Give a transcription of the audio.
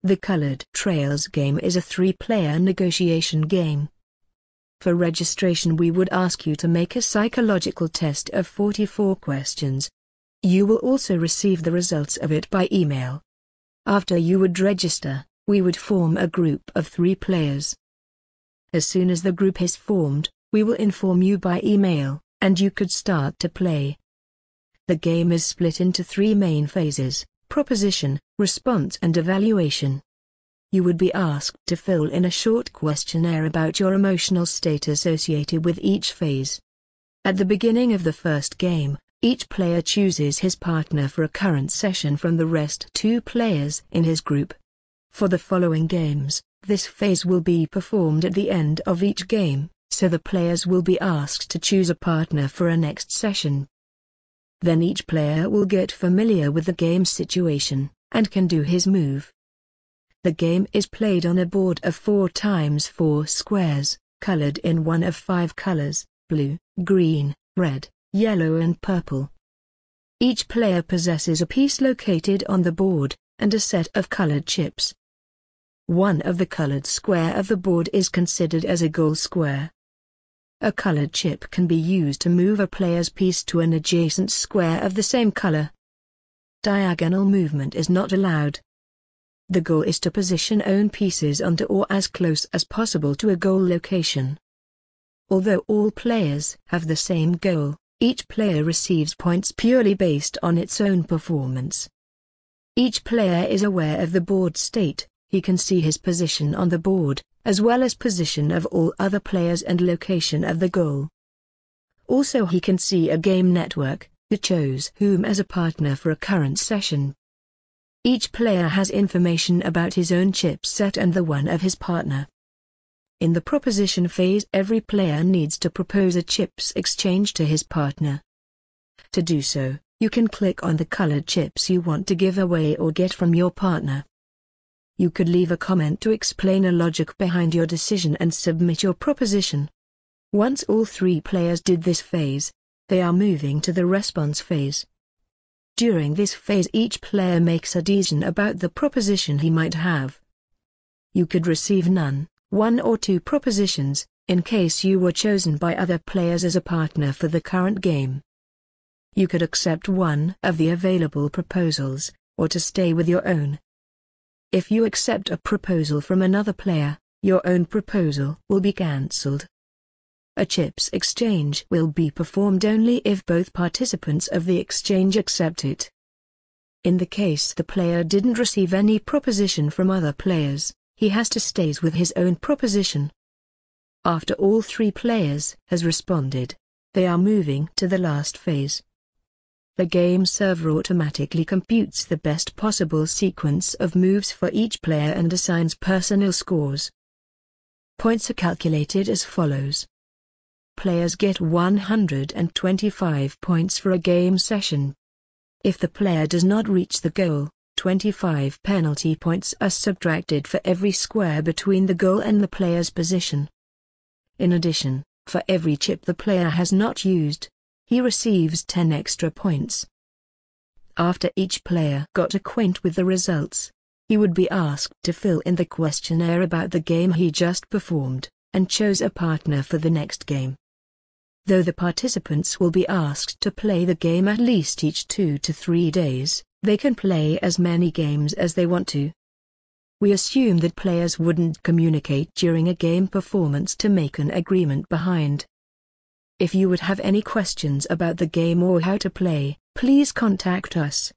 The Colored Trails game is a 3-player negotiation game. For registration, we would ask you to make a psychological test of 44 questions. You will also receive the results of it by email. After you would register, we would form a group of 3 players. As soon as the group is formed, we will inform you by email, and you could start to play. The game is split into 3 main phases: proposition, response and evaluation. You would be asked to fill in a short questionnaire about your emotional state associated with each phase. At the beginning of the first game, each player chooses his partner for a current session from the rest 2 players in his group. For the following games, this phase will be performed at the end of each game, so the players will be asked to choose a partner for a next session. Then each player will get familiar with the game situation, and can do his move. The game is played on a board of 4 times 4 squares, colored in one of 5 colors: blue, green, red, yellow and purple. Each player possesses a piece located on the board, and a set of colored chips. One of the colored square of the board is considered as a goal square. A colored chip can be used to move a player's piece to an adjacent square of the same color. Diagonal movement is not allowed. The goal is to position own pieces onto or as close as possible to a goal location. Although all players have the same goal, each player receives points purely based on its own performance. Each player is aware of the board state. He can see his position on the board, as well as position of all other players and location of the goal. Also he can see a game network, who chose whom as a partner for a current session. Each player has information about his own chip set and the one of his partner. In the proposition phase, every player needs to propose a chips exchange to his partner. To do so, you can click on the colored chips you want to give away or get from your partner. You could leave a comment to explain a logic behind your decision and submit your proposition. Once all 3 players did this phase, they are moving to the response phase. During this phase, each player makes a decision about the proposition he might have. You could receive none, 1 or 2 propositions, in case you were chosen by other players as a partner for the current game. You could accept one of the available proposals, or to stay with your own. If you accept a proposal from another player, your own proposal will be cancelled. A chips exchange will be performed only if both participants of the exchange accept it. In the case the player didn't receive any proposition from other players, he has to stay with his own proposition. After all 3 players has responded, they are moving to the last phase. The game server automatically computes the best possible sequence of moves for each player and assigns personal scores. Points are calculated as follows. Players get 125 points for a game session. If the player does not reach the goal, 25 penalty points are subtracted for every square between the goal and the player's position. In addition, for every chip the player has not used, he receives 10 extra points. After each player got acquainted with the results, he would be asked to fill in the questionnaire about the game he just performed, and chose a partner for the next game. Though the participants will be asked to play the game at least each 2 to 3 days, they can play as many games as they want to. We assume that players wouldn't communicate during a game performance to make an agreement behind. If you would have any questions about the game or how to play, please contact us.